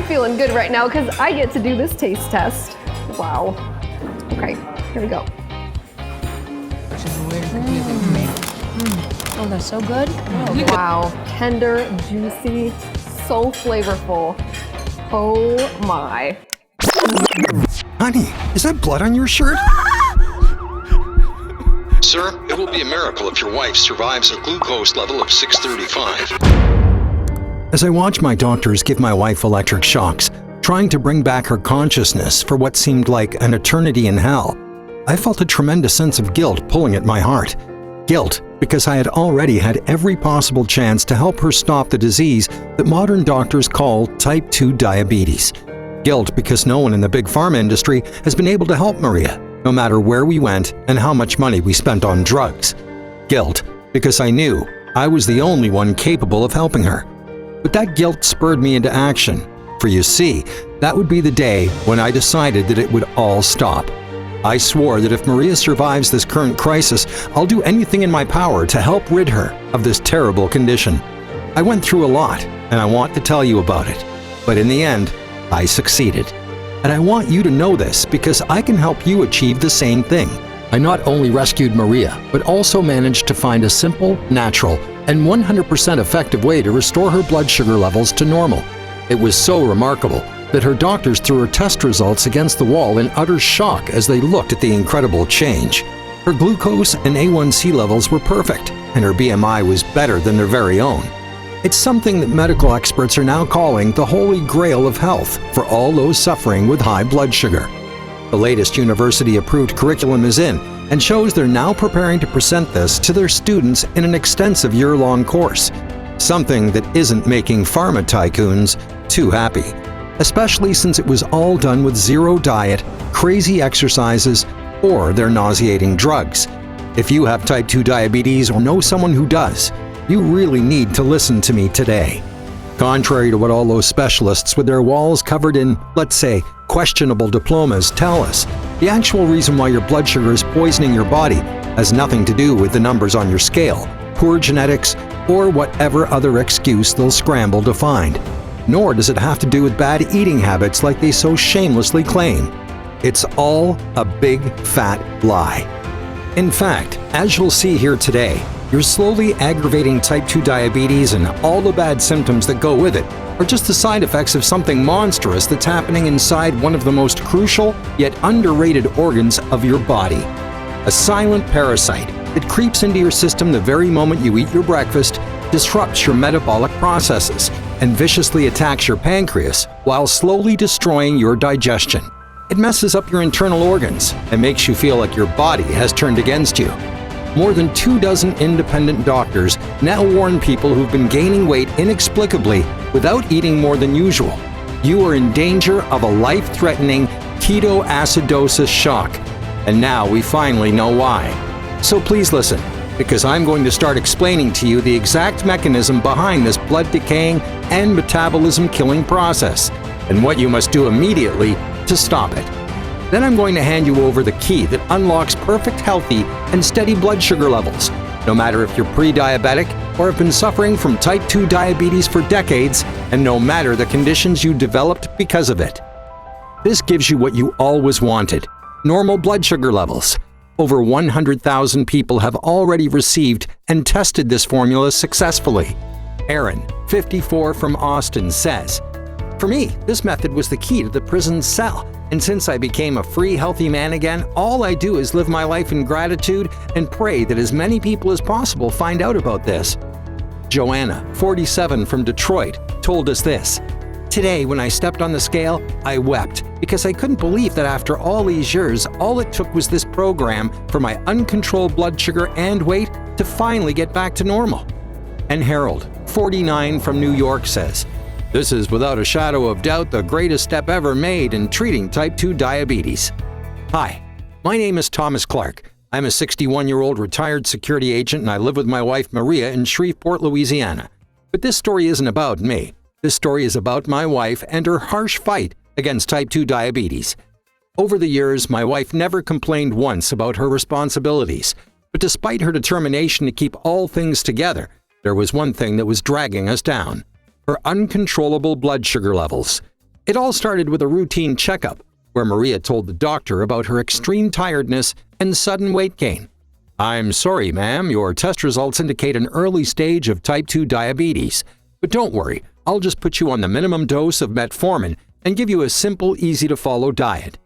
feeling good right now because I get to do this taste test. Wow. Okay, here we go. Which is weird and confusing for me. Oh, that's so good. Oh, wow. Tender, juicy, so flavorful. Oh my. Honey, is that blood on your shirt? Sir, it will be a miracle if your wife survives a glucose level of 635. As I watch my doctors give my wife electric shocks, trying to bring back her consciousness for what seemed like an eternity in hell, I felt a tremendous sense of guilt pulling at my heart. Guilt because I had already had every possible chance to help her stop the disease that modern doctors call type 2 diabetes. Guilt because no one in the big pharma industry has been able to help Maria, no matter where we went and how much money we spent on drugs. Guilt because I knew I was the only one capable of helping her. But that guilt spurred me into action, for you see, that would be the day when I decided that it would all stop. I swore that if Maria survives this current crisis, I'll do anything in my power to help rid her of this terrible condition. I went through a lot, and I want to tell you about it. But in the end, I succeeded. And I want you to know this because I can help you achieve the same thing. I not only rescued Maria, but also managed to find a simple, natural, and 100% effective way to restore her blood sugar levels to normal. It was so remarkable that her doctors threw her test results against the wall in utter shock as they looked at the incredible change. Her glucose and A1C levels were perfect, and her BMI was better than their very own. It's something that medical experts are now calling the holy grail of health for all those suffering with high blood sugar. The latest university-approved curriculum is in and shows they're now preparing to present this to their students in an extensive year-long course, something that isn't making pharma tycoons too happy, especially since it was all done with zero diet, crazy exercises, or their nauseating drugs. If you have type 2 diabetes or know someone who does, you really need to listen to me today. Contrary to what all those specialists with their walls covered in, let's say, questionable diplomas tell us, the actual reason why your blood sugar is poisoning your body has nothing to do with the numbers on your scale, poor genetics, or whatever other excuse they'll scramble to find. Nor does it have to do with bad eating habits like they so shamelessly claim. It's all a big fat lie. In fact, as you'll see here today, your slowly aggravating type 2 diabetes and all the bad symptoms that go with it are just the side effects of something monstrous that's happening inside one of the most crucial yet underrated organs of your body. A silent parasite that creeps into your system the very moment you eat your breakfast, disrupts your metabolic processes, and viciously attacks your pancreas while slowly destroying your digestion. It messes up your internal organs and makes you feel like your body has turned against you. More than 24 independent doctors now warn people who've been gaining weight inexplicably without eating more than usual. You are in danger of a life-threatening ketoacidosis shock. And now we finally know why. So please listen, because I'm going to start explaining to you the exact mechanism behind this blood-decaying and metabolism-killing process, and what you must do immediately to stop it. Then I'm going to hand you over the key that unlocks perfect, healthy, and steady blood sugar levels, no matter if you're pre-diabetic or have been suffering from type 2 diabetes for decades, and no matter the conditions you developed because of it. This gives you what you always wanted: normal blood sugar levels. Over 100,000 people have already received and tested this formula successfully. Aaron, 54 from Austin, says, "For me, this method was the key to the prison cell. And since I became a free, healthy man again, all I do is live my life in gratitude and pray that as many people as possible find out about this." Joanna, 47 from Detroit, told us this: "Today, when I stepped on the scale, I wept because I couldn't believe that after all these years, all it took was this program for my uncontrolled blood sugar and weight to finally get back to normal." And Harold, 49 from New York, says, "This is without a shadow of doubt the greatest step ever made in treating type 2 diabetes." Hi, my name is Thomas Clark. I'm a 61-year-old retired security agent and I live with my wife Maria in Shreveport, Louisiana. But this story isn't about me. This story is about my wife and her harsh fight against type 2 diabetes. Over the years, my wife never complained once about her responsibilities. But despite her determination to keep all things together, there was one thing that was dragging us down: her uncontrollable blood sugar levels. It all started with a routine checkup, where Maria told the doctor about her extreme tiredness and sudden weight gain. "I'm sorry, ma'am, your test results indicate an early stage of type 2 diabetes. But don't worry, I'll just put you on the minimum dose of metformin and give you a simple, easy-to-follow diet."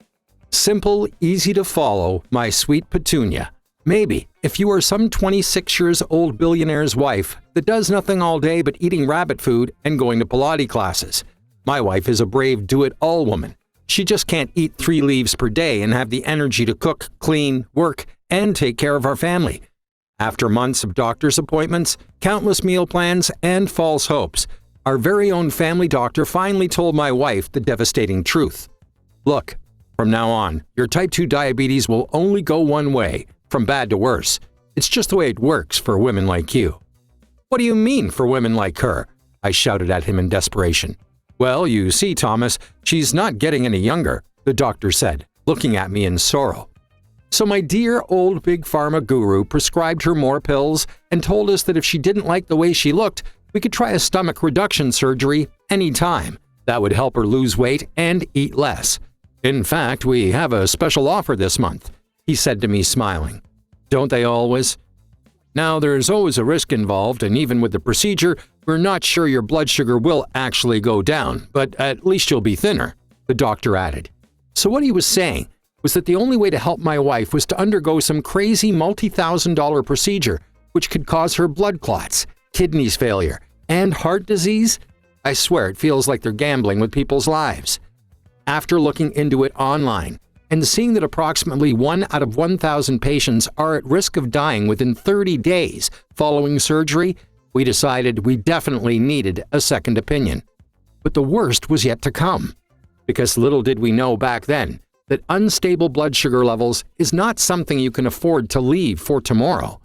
Simple, easy to follow, my sweet Petunia. Maybe, if you are some 26 years old billionaire's wife that does nothing all day but eating rabbit food and going to Pilates classes. My wife is a brave do-it-all woman. She just can't eat 3 leaves per day and have the energy to cook, clean, work, and take care of our family. After months of doctor's appointments, countless meal plans, and false hopes, our very own family doctor finally told my wife the devastating truth. "Look, from now on, your type 2 diabetes will only go one way, from bad to worse. It's just the way it works for women like you." "What do you mean for women like her?" I shouted at him in desperation. "Well, you see, Thomas, she's not getting any younger," the doctor said, looking at me in sorrow. So my dear old big pharma guru prescribed her more pills and told us that if she didn't like the way she looked, we could try a stomach reduction surgery anytime. That would help her lose weight and eat less. "In fact, we have a special offer this month," he said to me, smiling. "Don't they always?" "Now, there's always a risk involved, and even with the procedure, we're not sure your blood sugar will actually go down, but at least you'll be thinner," the doctor added. So what he was saying was that the only way to help my wife was to undergo some crazy multi-thousand-dollar procedure, which could cause her blood clots, kidneys failure, and heart disease. I swear it feels like they're gambling with people's lives. After looking into it online and seeing that approximately 1 out of 1,000 patients are at risk of dying within 30 days following surgery, we decided we definitely needed a second opinion. But the worst was yet to come, because little did we know back then that unstable blood sugar levels is not something you can afford to leave for tomorrow.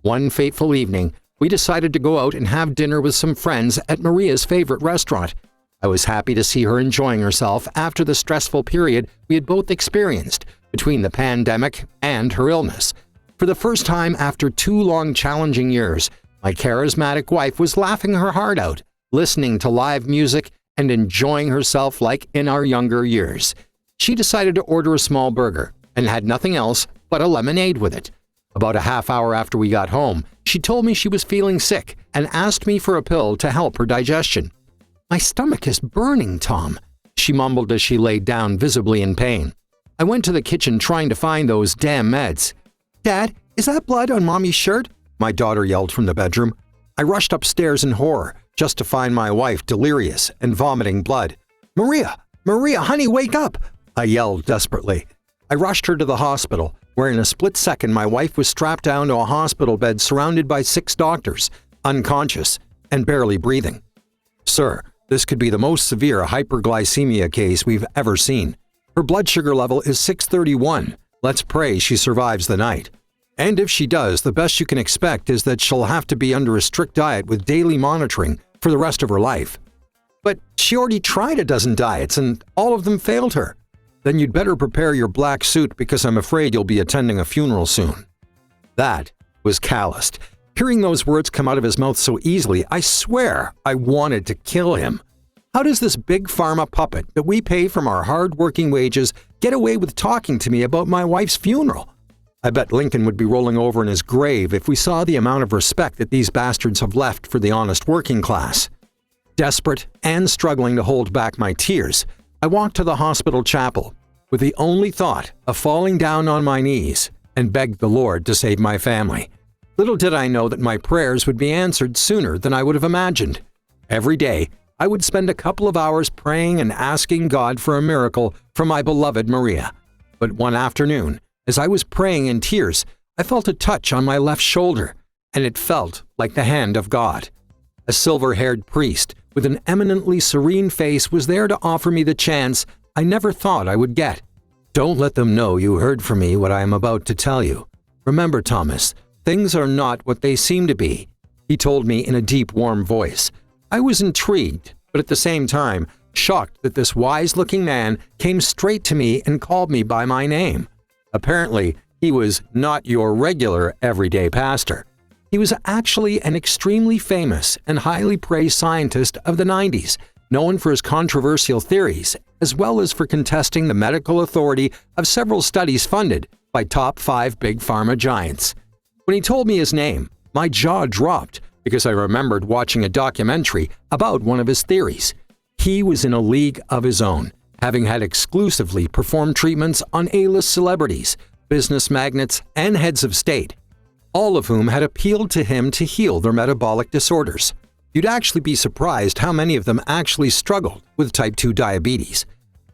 One fateful evening, we decided to go out and have dinner with some friends at Maria's favorite restaurant. I was happy to see her enjoying herself after the stressful period we had both experienced between the pandemic and her illness. For the first time after 2 long challenging years, my charismatic wife was laughing her heart out, listening to live music and enjoying herself like in our younger years. She decided to order a small burger and had nothing else but a lemonade with it. About a half hour after we got home, she told me she was feeling sick and asked me for a pill to help her digestion. "My stomach is burning, Tom," she mumbled as she laid down, visibly in pain. I went to the kitchen trying to find those damn meds. "Dad, is that blood on Mommy's shirt?" my daughter yelled from the bedroom. I rushed upstairs in horror, just to find my wife delirious and vomiting blood. "Maria! Maria, honey, wake up!" I yelled desperately. I rushed her to the hospital, where in a split second my wife was strapped down to a hospital bed surrounded by 6 doctors, unconscious and barely breathing. "Sir, this could be the most severe hyperglycemia case we've ever seen. Her blood sugar level is 631. Let's pray she survives the night. And if she does, the best you can expect is that she'll have to be under a strict diet with daily monitoring for the rest of her life." "But she already tried a dozen diets and all of them failed her." "Then you'd better prepare your black suit because I'm afraid you'll be attending a funeral soon." That was calloused. Hearing those words come out of his mouth so easily, I swear I wanted to kill him. How does this big pharma puppet that we pay from our hard-working wages get away with talking to me about my wife's funeral? I bet Lincoln would be rolling over in his grave if we saw the amount of respect that these bastards have left for the honest working class. Desperate and struggling to hold back my tears, I walked to the hospital chapel with the only thought of falling down on my knees and begged the Lord to save my family. Little did I know that my prayers would be answered sooner than I would have imagined. Every day, I would spend a couple of hours praying and asking God for a miracle for my beloved Maria. But one afternoon, as I was praying in tears, I felt a touch on my left shoulder, and it felt like the hand of God. A silver-haired priest with an eminently serene face was there to offer me the chance I never thought I would get. "Don't let them know you heard from me what I am about to tell you. Remember, Thomas, things are not what they seem to be," he told me in a deep, warm voice. I was intrigued, but at the same time, shocked that this wise-looking man came straight to me and called me by my name. Apparently, he was not your regular everyday pastor. He was actually an extremely famous and highly praised scientist of the 90s, known for his controversial theories, as well as for contesting the medical authority of several studies funded by top 5 big pharma giants. When he told me his name, my jaw dropped because I remembered watching a documentary about one of his theories. He was in a league of his own, having had exclusively performed treatments on A-list celebrities, business magnates, and heads of state, all of whom had appealed to him to heal their metabolic disorders. You'd actually be surprised how many of them actually struggled with type 2 diabetes.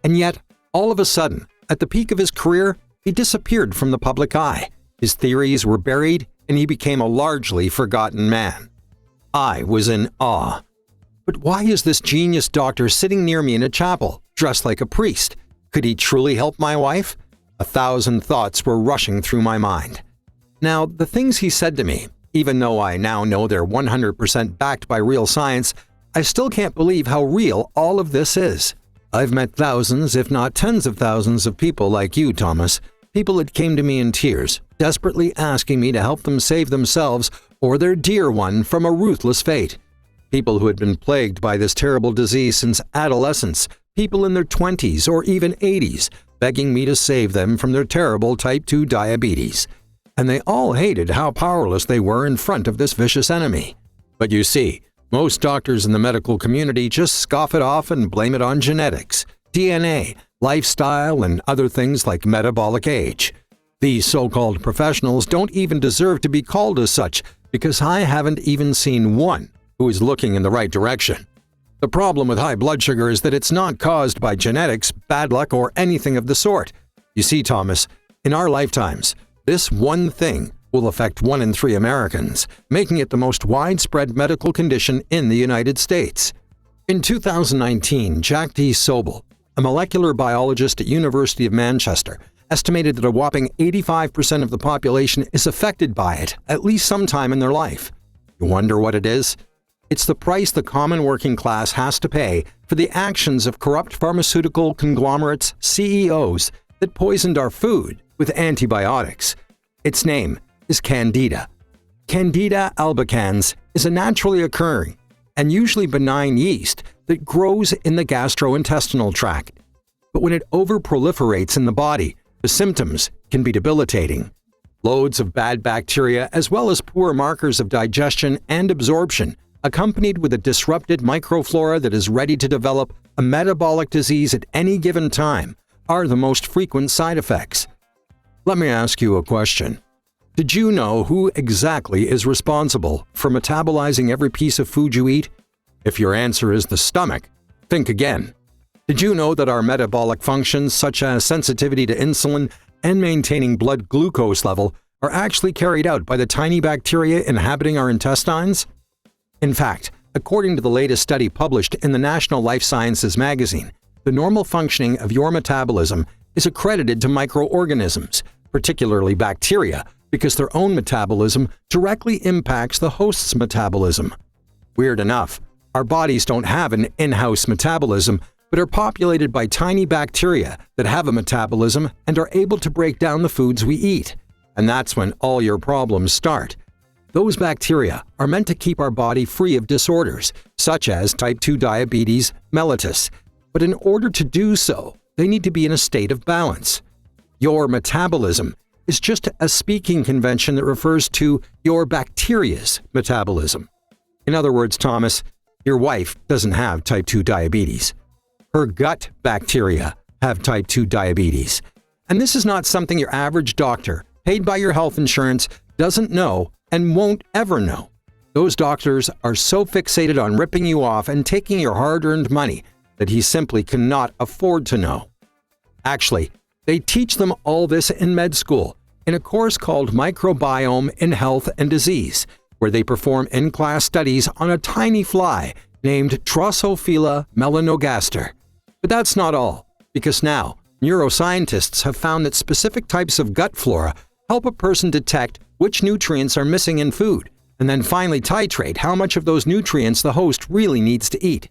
And yet, all of a sudden, at the peak of his career, he disappeared from the public eye. His theories were buried, and he became a largely forgotten man. I was in awe. But why is this genius doctor sitting near me in a chapel, dressed like a priest? Could he truly help my wife? 1,000 thoughts were rushing through my mind. Now, the things he said to me, even though I now know they're 100% backed by real science, I still can't believe how real all of this is. I've met thousands, if not tens of thousands of people like you, Thomas. People that came to me in tears, desperately asking me to help them save themselves or their dear one from a ruthless fate. People who had been plagued by this terrible disease since adolescence, people in their 20s or even 80s, begging me to save them from their terrible type 2 diabetes. And they all hated how powerless they were in front of this vicious enemy. But you see, most doctors in the medical community just scoff it off and blame it on genetics, DNA, lifestyle, and other things like metabolic age. These so-called professionals don't even deserve to be called as such because I haven't even seen one who is looking in the right direction. The problem with high blood sugar is that it's not caused by genetics, bad luck, or anything of the sort. You see, Thomas, in our lifetimes, this one thing will affect 1 in 3 Americans, making it the most widespread medical condition in the United States. In 2019, Jack D. Sobel, a molecular biologist at University of Manchester, estimated that a whopping 85% of the population is affected by it at least sometime in their life. You wonder what it is? It's the price the common working class has to pay for the actions of corrupt pharmaceutical conglomerates' CEOs that poisoned our food with antibiotics. Its name is Candida. Candida albicans is a naturally occurring and usually benign yeast that grows in the gastrointestinal tract. But when it overproliferates in the body, the symptoms can be debilitating. Loads of bad bacteria as well as poor markers of digestion and absorption, accompanied with a disrupted microflora that is ready to develop a metabolic disease at any given time, are the most frequent side effects. Let me ask you a question. Did you know who exactly is responsible for metabolizing every piece of food you eat? If your answer is the stomach, think again. Did you know that our metabolic functions, such as sensitivity to insulin and maintaining blood glucose level, are actually carried out by the tiny bacteria inhabiting our intestines? In fact, according to the latest study published in the National Life Sciences magazine, the normal functioning of your metabolism is accredited to microorganisms, particularly bacteria, because their own metabolism directly impacts the host's metabolism. Weird enough, our bodies don't have an in-house metabolism, but are populated by tiny bacteria that have a metabolism and are able to break down the foods we eat. And that's when all your problems start. Those bacteria are meant to keep our body free of disorders, such as type 2 diabetes mellitus. But in order to do so, they need to be in a state of balance. Your metabolism is just a speaking convention that refers to your bacteria's metabolism. In other words, Thomas, your wife doesn't have type 2 diabetes. Her gut bacteria have type 2 diabetes. And this is not something your average doctor, paid by your health insurance, doesn't know and won't ever know. Those doctors are so fixated on ripping you off and taking your hard-earned money that he simply cannot afford to know. Actually, they teach them all this in med school, in a course called Microbiome in Health and Disease, where they perform in-class studies on a tiny fly named Drosophila melanogaster. But that's not all, because now neuroscientists have found that specific types of gut flora help a person detect which nutrients are missing in food, and then finally titrate how much of those nutrients the host really needs to eat.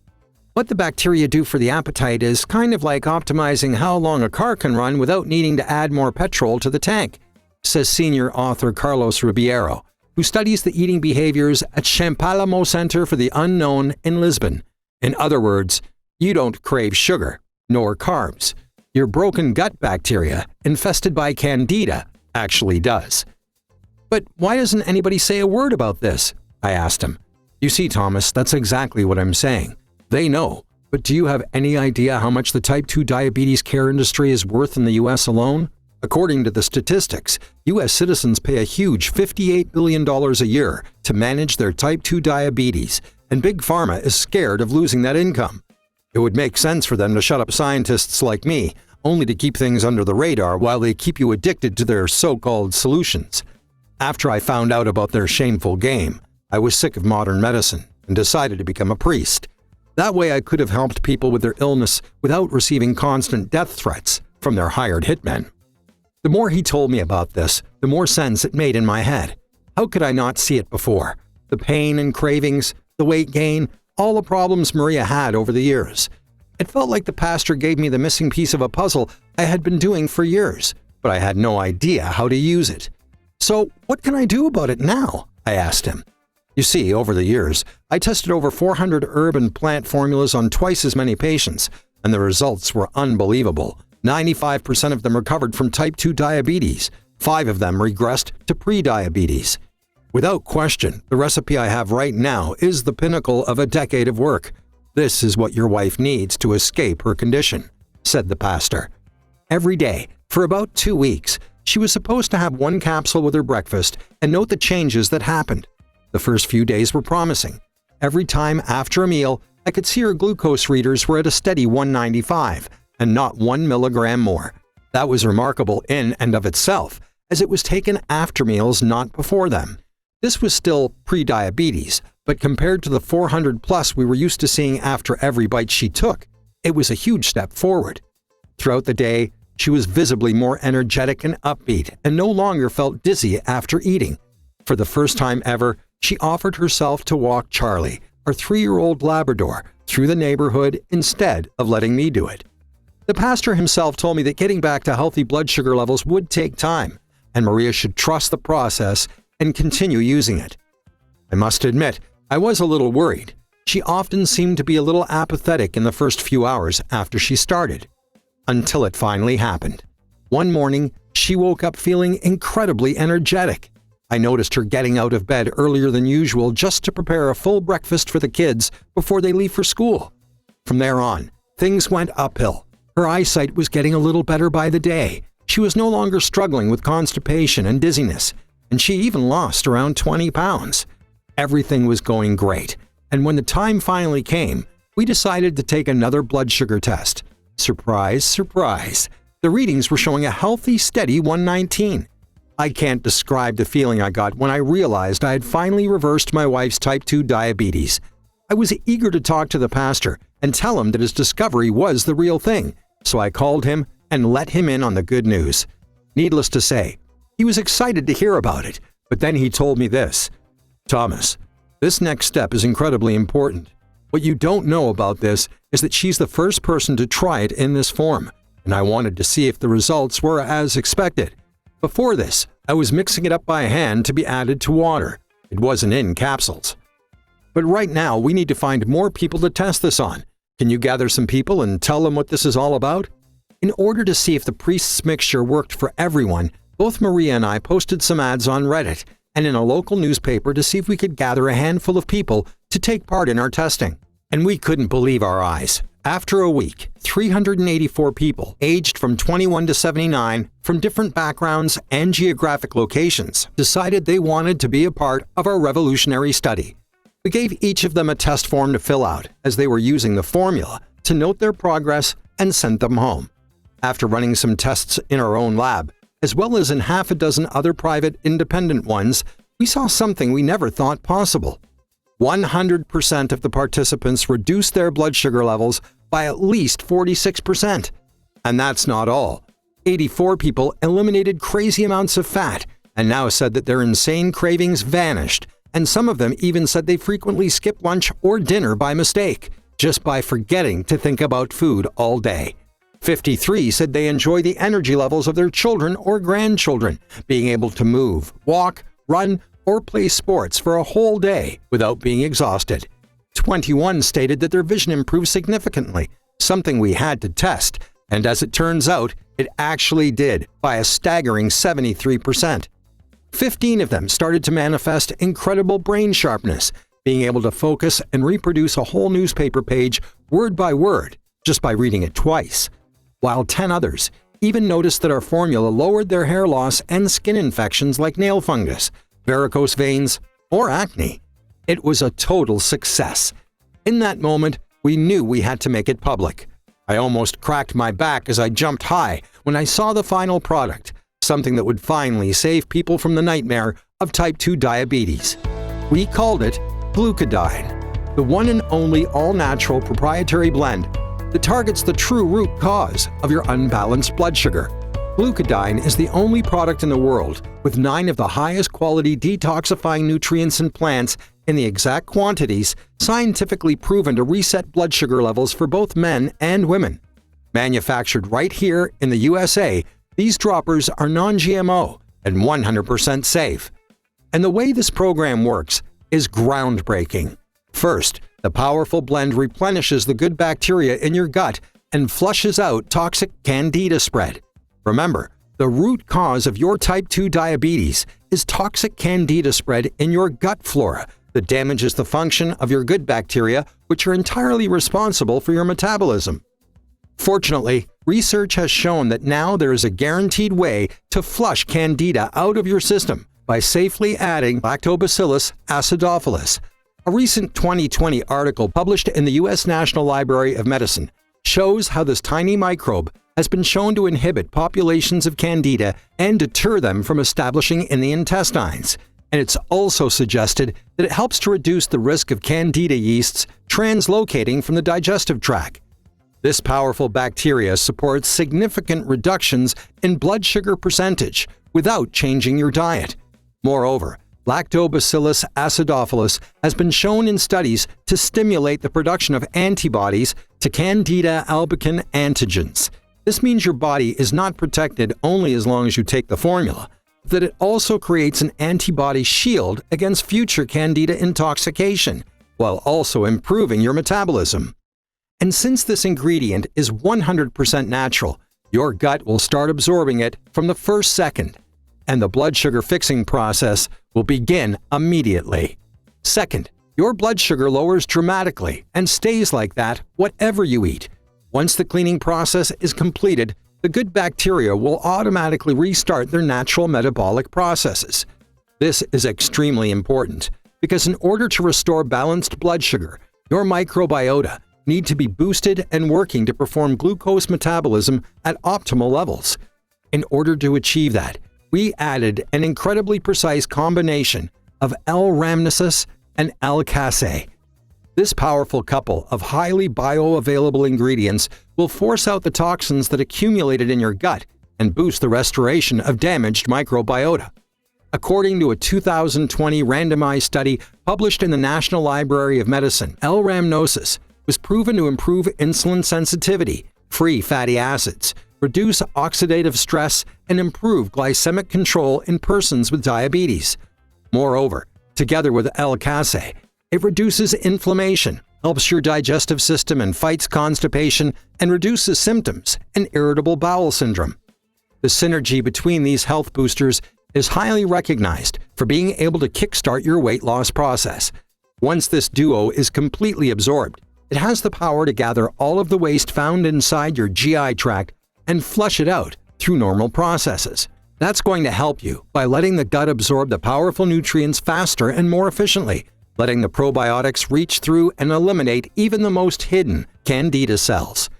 What the bacteria do for the appetite is kind of like optimizing how long a car can run without needing to add more petrol to the tank, says senior author Carlos Ribeiro, who studies the eating behaviors at Champalamo Center for the Unknown in Lisbon. In other words, You don't crave sugar, nor carbs. Your broken gut bacteria, infested by candida, actually does. But why doesn't anybody say a word about this? I asked him. You see, Thomas, that's exactly what I'm saying. They know, but do you have any idea how much the type 2 diabetes care industry is worth in the US alone? According to the statistics, US citizens pay a huge $58 billion a year to manage their type 2 diabetes, and Big Pharma is scared of losing that income. It would make sense for them to shut up scientists like me, only to keep things under the radar while they keep you addicted to their so-called solutions. After I found out about their shameful game, I was sick of modern medicine and decided to become a priest. That way I could have helped people with their illness without receiving constant death threats from their hired hitmen. The more he told me about this, the more sense it made in my head. How could I not see it before? The pain and cravings, the weight gain, all the problems Maria had over the years. It felt like the pastor gave me the missing piece of a puzzle I had been doing for years, but I had no idea how to use it. So what can I do about it now? I asked him. You see, over the years, I tested over 400 herb and plant formulas on twice as many patients, and the results were unbelievable. 95% of them recovered from type 2 diabetes. 5 of them regressed to pre-diabetes. Without question, the recipe I have right now is the pinnacle of a decade of work. This is what your wife needs to escape her condition, said the pastor. Every day, for about 2 weeks, she was supposed to have 1 capsule with her breakfast and note the changes that happened. The first few days were promising. Every time after a meal, I could see her glucose readers were at a steady 195 and not 1 milligram more. That was remarkable in and of itself, as it was taken after meals, not before them. This was still pre-diabetes, but compared to the 400 plus we were used to seeing after every bite she took, it was a huge step forward. Throughout the day, she was visibly more energetic and upbeat and no longer felt dizzy after eating. For the first time ever, she offered herself to walk Charlie, our 3-year-old Labrador, through the neighborhood instead of letting me do it. The pastor himself told me that getting back to healthy blood sugar levels would take time, and Maria should trust the process and continue using it. I must admit, I was a little worried. She often seemed to be a little apathetic in the first few hours after she started, until it finally happened. One morning, she woke up feeling incredibly energetic. I noticed her getting out of bed earlier than usual just to prepare a full breakfast for the kids before they leave for school. From there on, things went uphill. Her eyesight was getting a little better by the day. She was no longer struggling with constipation and dizziness, and she even lost around 20 pounds. Everything was going great, and when the time finally came, we decided to take another blood sugar test. Surprise, surprise. The readings were showing a healthy, steady 119. I can't describe the feeling I got when I realized I had finally reversed my wife's type 2 diabetes. I was eager to talk to the pastor and tell him that his discovery was the real thing, so I called him and let him in on the good news. Needless to say, he was excited to hear about it, but then he told me this. Thomas, this next step is incredibly important. What you don't know about this is that she's the first person to try it in this form, and I wanted to see if the results were as expected. Before this, I was mixing it up by hand to be added to water. It wasn't in capsules. But right now, we need to find more people to test this on. Can you gather some people and tell them what this is all about? In order to see if the priest's mixture worked for everyone, both Maria and I posted some ads on Reddit and in a local newspaper to see if we could gather a handful of people to take part in our testing. And we couldn't believe our eyes. After a week, 384 people, aged from 21 to 79, from different backgrounds and geographic locations, decided they wanted to be a part of our revolutionary study. We gave each of them a test form to fill out as they were using the formula to note their progress and sent them home. After running some tests in our own lab, as well as in half a dozen other private independent ones, we saw something we never thought possible. 100% of the participants reduced their blood sugar levels by at least 46%. And that's not all. 84 people eliminated crazy amounts of fat and now said that their insane cravings vanished, and some of them even said they frequently skip lunch or dinner by mistake, just by forgetting to think about food all day. 53 said they enjoy the energy levels of their children or grandchildren, being able to move, walk, run, or play sports for a whole day without being exhausted. 21 stated that their vision improved significantly, something we had to test, and as it turns out, it actually did by a staggering 73%. 15 of them started to manifest incredible brain sharpness, being able to focus and reproduce a whole newspaper page word by word just by reading it twice, while 10 others even noticed that our formula lowered their hair loss and skin infections like nail fungus, varicose veins, or acne. It was a total success. In that moment, we knew we had to make it public. I almost cracked my back as I jumped high when I saw the final product, something that would finally save people from the nightmare of type 2 diabetes. We called it Glucodyn, the one and only all-natural proprietary blend that targets the true root cause of your unbalanced blood sugar. Glucodyn is the only product in the world with 9 of the highest quality detoxifying nutrients in plants in the exact quantities scientifically proven to reset blood sugar levels for both men and women. Manufactured right here in the USA, these droppers are non-GMO and 100% safe. And the way this program works is groundbreaking. First, the powerful blend replenishes the good bacteria in your gut and flushes out toxic candida spread. Remember, the root cause of your type 2 diabetes is toxic candida spread in your gut flora that damages the function of your good bacteria, which are entirely responsible for your metabolism. Fortunately, research has shown that now there is a guaranteed way to flush candida out of your system by safely adding Lactobacillus acidophilus. A recent 2020 article published in the U.S. National Library of Medicine shows how this tiny microbe has been shown to inhibit populations of candida and deter them from establishing in the intestines. And it's also suggested that it helps to reduce the risk of candida yeasts translocating from the digestive tract. This powerful bacteria supports significant reductions in blood sugar percentage without changing your diet. Moreover, Lactobacillus acidophilus has been shown in studies to stimulate the production of antibodies to Candida albicans antigens. This means your body is not protected only as long as you take the formula, but that it also creates an antibody shield against future Candida intoxication, while also improving your metabolism. And since this ingredient is 100% natural, your gut will start absorbing it from the first second, and the blood sugar fixing process will begin immediately. Second, your blood sugar lowers dramatically and stays like that whatever you eat. Once the cleaning process is completed, the good bacteria will automatically restart their natural metabolic processes. This is extremely important because in order to restore balanced blood sugar, your microbiota need to be boosted and working to perform glucose metabolism at optimal levels. In order to achieve that, we added an incredibly precise combination of L-rhamnosus and L-casei. This powerful couple of highly bioavailable ingredients will force out the toxins that accumulated in your gut and boost the restoration of damaged microbiota. According to a 2020 randomized study published in the National Library of Medicine, L-rhamnosus was proven to improve insulin sensitivity, free fatty acids, reduce oxidative stress, and improve glycemic control in persons with diabetes. Moreover, together with L-casei, it reduces inflammation, helps your digestive system and fights constipation, and reduces symptoms and irritable bowel syndrome. The synergy between these health boosters is highly recognized for being able to kickstart your weight loss process. Once this duo is completely absorbed, it has the power to gather all of the waste found inside your GI tract and flush it out through normal processes. That's going to help you by letting the gut absorb the powerful nutrients faster and more efficiently, letting the probiotics reach through and eliminate even the most hidden candida cells.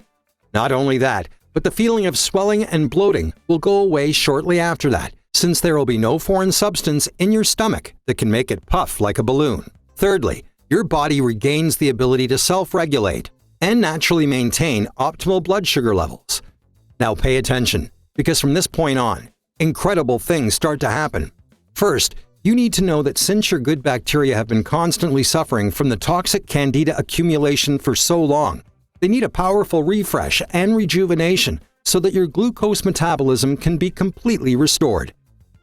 Not only that, but the feeling of swelling and bloating will go away shortly after that, since there will be no foreign substance in your stomach that can make it puff like a balloon. Thirdly, your body regains the ability to self-regulate and naturally maintain optimal blood sugar levels. Now pay attention, because from this point on, incredible things start to happen. First, you need to know that since your good bacteria have been constantly suffering from the toxic candida accumulation for so long, they need a powerful refresh and rejuvenation so that your glucose metabolism can be completely restored.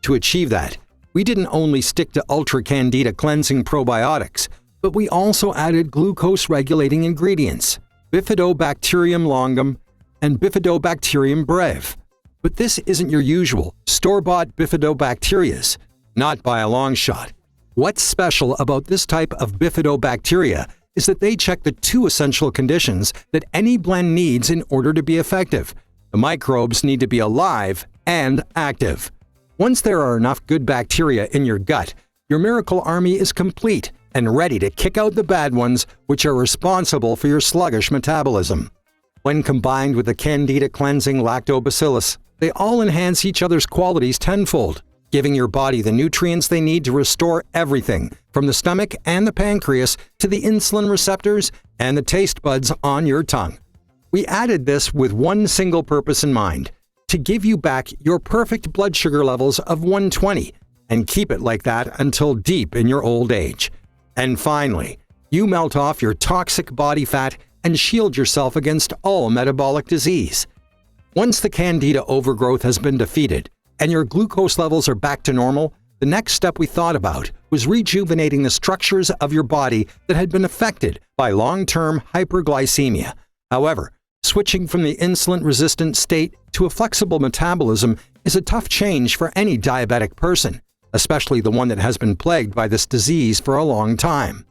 To achieve that, we didn't only stick to ultra candida cleansing probiotics, but we also added glucose-regulating ingredients, Bifidobacterium longum and Bifidobacterium breve. But this isn't your usual store-bought bifidobacterias, not by a long shot. What's special about this type of bifidobacteria is that they check the two essential conditions that any blend needs in order to be effective. The microbes need to be alive and active. Once there are enough good bacteria in your gut, your miracle army is complete and ready to kick out the bad ones which are responsible for your sluggish metabolism. When combined with the Candida cleansing lactobacillus, they all enhance each other's qualities tenfold, giving your body the nutrients they need to restore everything from the stomach and the pancreas to the insulin receptors and the taste buds on your tongue. We added this with one single purpose in mind: to give you back your perfect blood sugar levels of 120 and keep it like that until deep in your old age. And finally, you melt off your toxic body fat and shield yourself against all metabolic disease. Once the Candida overgrowth has been defeated and your glucose levels are back to normal, the next step we thought about was rejuvenating the structures of your body that had been affected by long-term hyperglycemia. However, switching from the insulin-resistant state to a flexible metabolism is a tough change for any diabetic person, especially the one that has been plagued by this disease for a long time.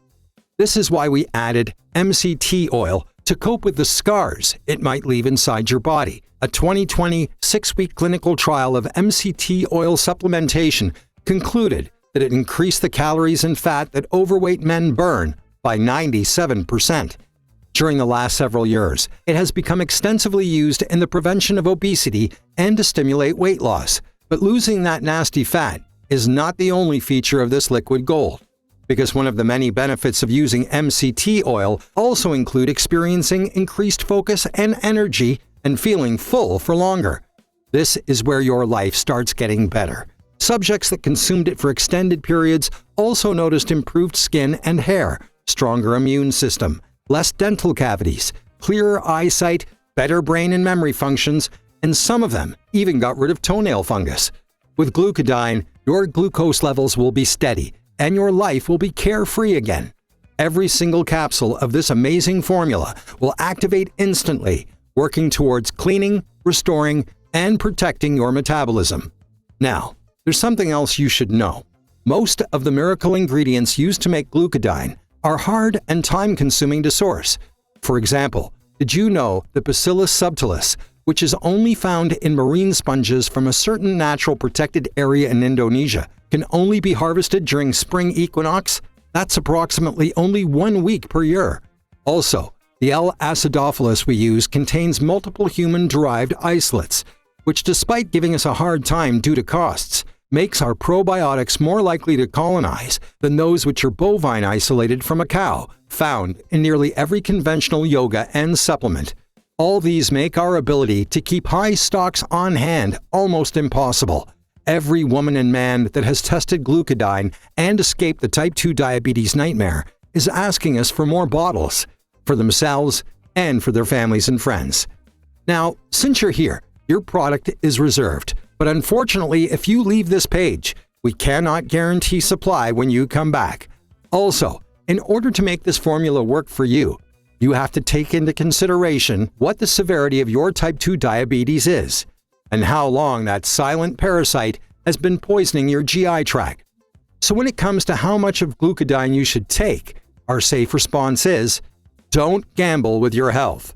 This is why we added MCT oil to cope with the scars it might leave inside your body. A 2020 6-week clinical trial of MCT oil supplementation concluded that it increased the calories and fat that overweight men burn by 97%. During the last several years, it has become extensively used in the prevention of obesity and to stimulate weight loss. But losing that nasty fat is not the only feature of this liquid gold, because one of the many benefits of using MCT oil also include experiencing increased focus and energy and feeling full for longer. This is where your life starts getting better. Subjects that consumed it for extended periods also noticed improved skin and hair, stronger immune system, less dental cavities, clearer eyesight, better brain and memory functions, and some of them even got rid of toenail fungus. With Glucodyn, your glucose levels will be steady and your life will be carefree again. Every single capsule of this amazing formula will activate instantly, working towards cleaning, restoring, and protecting your metabolism. Now, there's something else you should know. Most of the miracle ingredients used to make Glucodyn are hard and time-consuming to source. For example, did you know that Bacillus subtilis, which is only found in marine sponges from a certain natural protected area in Indonesia, can only be harvested during spring equinox? That's approximately only 1 week per year. Also, the L. acidophilus we use contains multiple human-derived isolates, which, despite giving us a hard time due to costs, makes our probiotics more likely to colonize than those which are bovine isolated from a cow, found in nearly every conventional yoga and supplement. All these make our ability to keep high stocks on hand almost impossible. Every woman and man that has tested Glucodyn and escaped the type 2 diabetes nightmare is asking us for more bottles, for themselves and for their families and friends. Now, since you're here, your product is reserved, but unfortunately, if you leave this page, we cannot guarantee supply when you come back. Also, in order to make this formula work for you, you have to take into consideration what the severity of your type 2 diabetes is and how long that silent parasite has been poisoning your GI tract. So when it comes to how much of Glucodyn you should take, our safe response is, don't gamble with your health.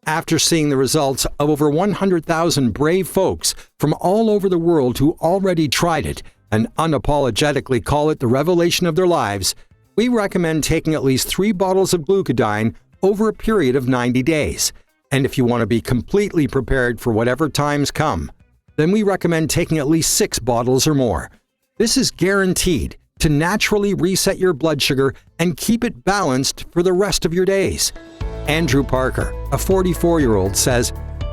After seeing the results of over 100,000 brave folks from all over the world who already tried it and unapologetically call it the revelation of their lives, we recommend taking at least 3 bottles of Glucodyn over a period of 90 days. And if you want to be completely prepared for whatever times come, then we recommend taking at least 6 bottles or more. This is guaranteed to naturally reset your blood sugar and keep it balanced for the rest of your days. Andrew Parker, a 44-year-old, says,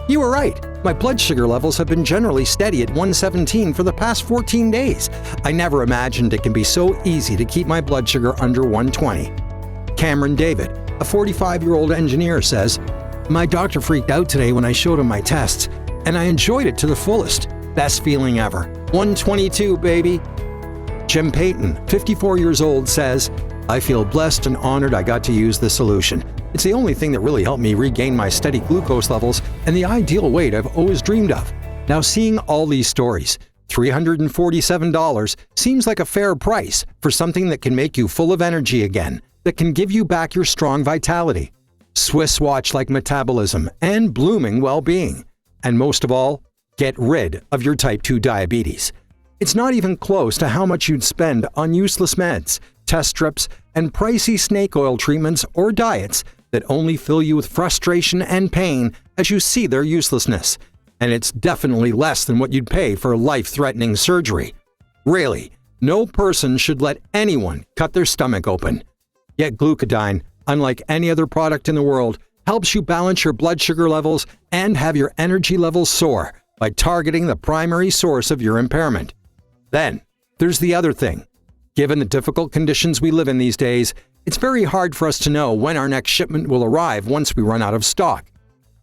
"You were right. My blood sugar levels have been generally steady at 117 for the past 14 days. I never imagined it can be so easy to keep my blood sugar under 120. Cameron David, a 45-year-old engineer, says, "My doctor freaked out today when I showed him my tests, and I enjoyed it to the fullest. Best feeling ever. 122, baby." Jim Payton, 54 years old, says, I feel blessed and honored I got to use this solution. It's the only thing that really helped me regain my steady glucose levels and the ideal weight I've always dreamed of. Now, seeing all these stories, $347 seems like a fair price for something that can make you full of energy again, that can give you back your strong vitality, Swiss watch-like metabolism, and blooming well-being. And most of all, get rid of your type 2 diabetes. It's not even close to how much you'd spend on useless meds, test strips, and pricey snake oil treatments or diets that only fill you with frustration and pain as you see their uselessness. And it's definitely less than what you'd pay for life-threatening surgery. Really, no person should let anyone cut their stomach open. Yet Glucodyn, unlike any other product in the world, helps you balance your blood sugar levels and have your energy levels soar by targeting the primary source of your impairment. Then, there's the other thing. Given the difficult conditions we live in these days, it's very hard for us to know when our next shipment will arrive once we run out of stock.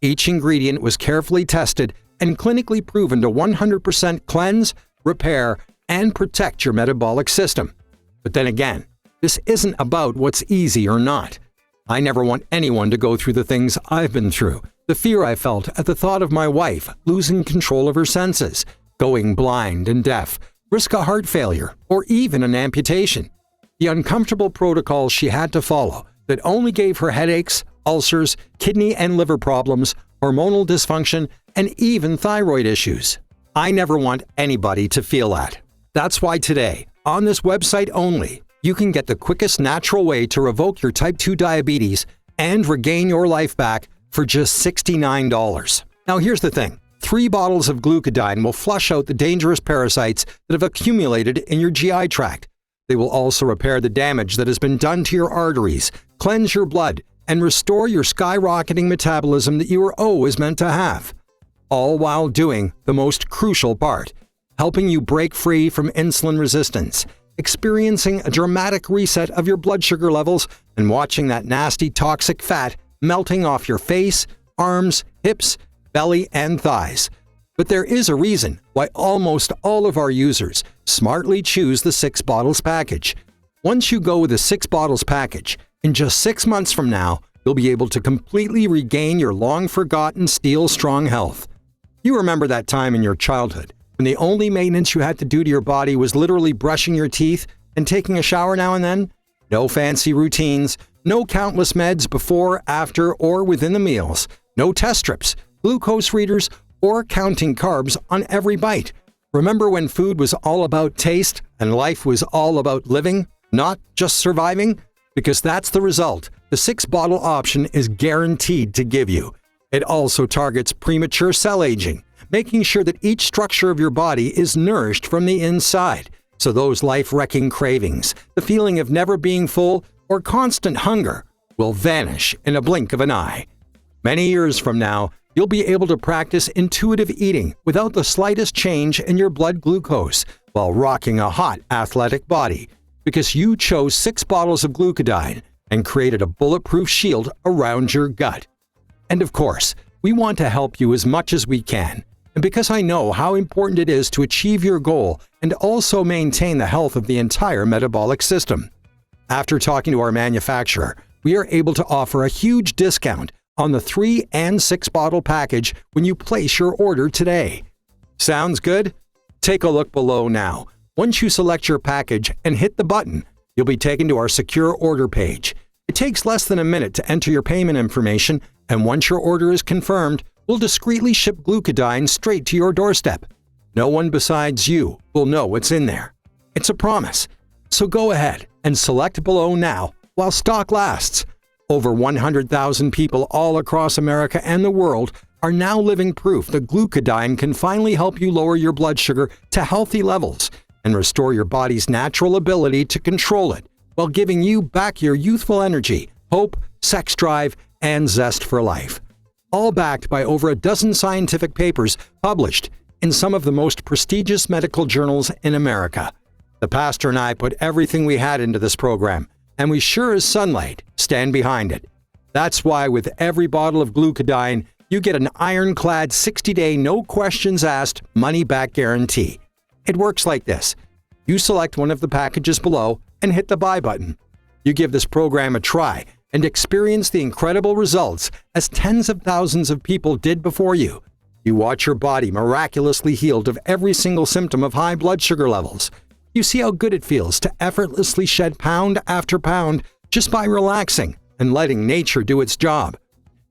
Each ingredient was carefully tested and clinically proven to 100% cleanse, repair, and protect your metabolic system. But then again, this isn't about what's easy or not. I never want anyone to go through the things I've been through, the fear I felt at the thought of my wife losing control of her senses, going blind and deaf, risk a heart failure, or even an amputation. The uncomfortable protocols she had to follow that only gave her headaches, ulcers, kidney and liver problems, hormonal dysfunction, and even thyroid issues. I never want anybody to feel that. That's why today, on this website only, you can get the quickest natural way to revoke your type 2 diabetes and regain your life back for just $69. Now here's the thing. 3 bottles of Glucodyn will flush out the dangerous parasites that have accumulated in your GI tract. They will also repair the damage that has been done to your arteries, cleanse your blood, and restore your skyrocketing metabolism that you were always meant to have. All while doing the most crucial part, helping you break free from insulin resistance, experiencing a dramatic reset of your blood sugar levels, and watching that nasty toxic fat melting off your face, arms, hips, belly, and thighs. But there is a reason why almost all of our users smartly choose the 6 bottles package. Once you go with the 6 bottles package, in just 6 months from now, you'll be able to completely regain your long-forgotten steel-strong health. You remember that time in your childhood when the only maintenance you had to do to your body was literally brushing your teeth and taking a shower now and then? No fancy routines, no countless meds before, after, or within the meals, no test strips, glucose readers, or counting carbs on every bite. Remember when food was all about taste and life was all about living, not just surviving? Because that's the result the 6-bottle option is guaranteed to give you. It also targets premature cell aging, making sure that each structure of your body is nourished from the inside, so those life-wrecking cravings, the feeling of never being full, or constant hunger will vanish in a blink of an eye. Many years from now, you'll be able to practice intuitive eating without the slightest change in your blood glucose while rocking a hot athletic body, because you chose 6 bottles of Glucodyn and created a bulletproof shield around your gut. And of course, we want to help you as much as we can. And because I know how important it is to achieve your goal and also maintain the health of the entire metabolic system. After talking to our manufacturer, we are able to offer a huge discount on the 3 and 6 bottle package when you place your order today. Sounds good? Take a look below now. Once you select your package and hit the button, you'll be taken to our secure order page. It takes less than a minute to enter your payment information, and once your order is confirmed, we'll discreetly ship Glucodyn straight to your doorstep. No one besides you will know what's in there. It's a promise. So go ahead and select below now while stock lasts. Over 100,000 people all across America and the world are now living proof that Glucodyn can finally help you lower your blood sugar to healthy levels and restore your body's natural ability to control it while giving you back your youthful energy, hope, sex drive, and zest for life. All backed by over a dozen scientific papers published in some of the most prestigious medical journals in America. The pastor and I put everything we had into this program, and we sure as sunlight stand behind it. That's why with every bottle of Glucodyn, you get an ironclad 60-day no questions asked money-back guarantee. It works like this. You select one of the packages below and hit the buy button. You give this program a try and experience the incredible results as tens of thousands of people did before you. You watch your body miraculously healed of every single symptom of high blood sugar levels. You see how good it feels to effortlessly shed pound after pound just by relaxing and letting nature do its job.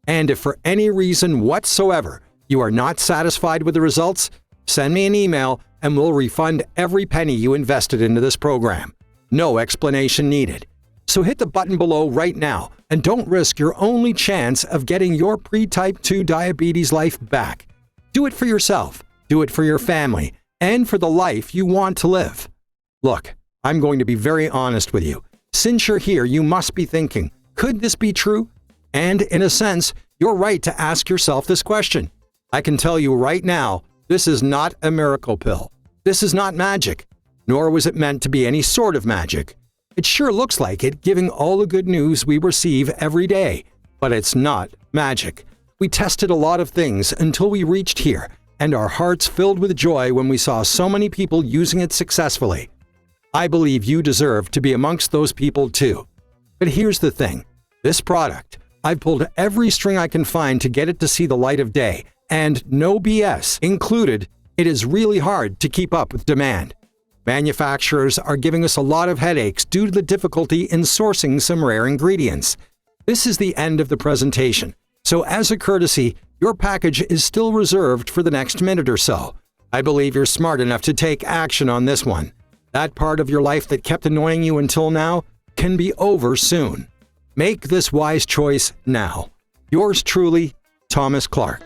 And if for any reason whatsoever you are not satisfied with the results, send me an email and we'll refund every penny you invested into this program. No explanation needed. So hit the button below right now and don't risk your only chance of getting your pre-type 2 diabetes life back. Do it for yourself, do it for your family, and for the life you want to live. Look, I'm going to be very honest with you. Since you're here, you must be thinking, could this be true? And in a sense, you're right to ask yourself this question. I can tell you right now, this is not a miracle pill. This is not magic, nor was it meant to be any sort of magic. It sure looks like it, given all the good news we receive every day, but it's not magic. We tested a lot of things until we reached here, and our hearts filled with joy when we saw so many people using it successfully. I believe you deserve to be amongst those people too. But here's the thing. This product, I've pulled every string I can find to get it to see the light of day, and no BS included, it is really hard to keep up with demand. Manufacturers are giving us a lot of headaches due to the difficulty in sourcing some rare ingredients. This is the end of the presentation, so as a courtesy, your package is still reserved for the next minute or so. I believe you're smart enough to take action on this one. That part of your life that kept annoying you until now can be over soon. Make this wise choice now. Yours truly, Thomas Clark.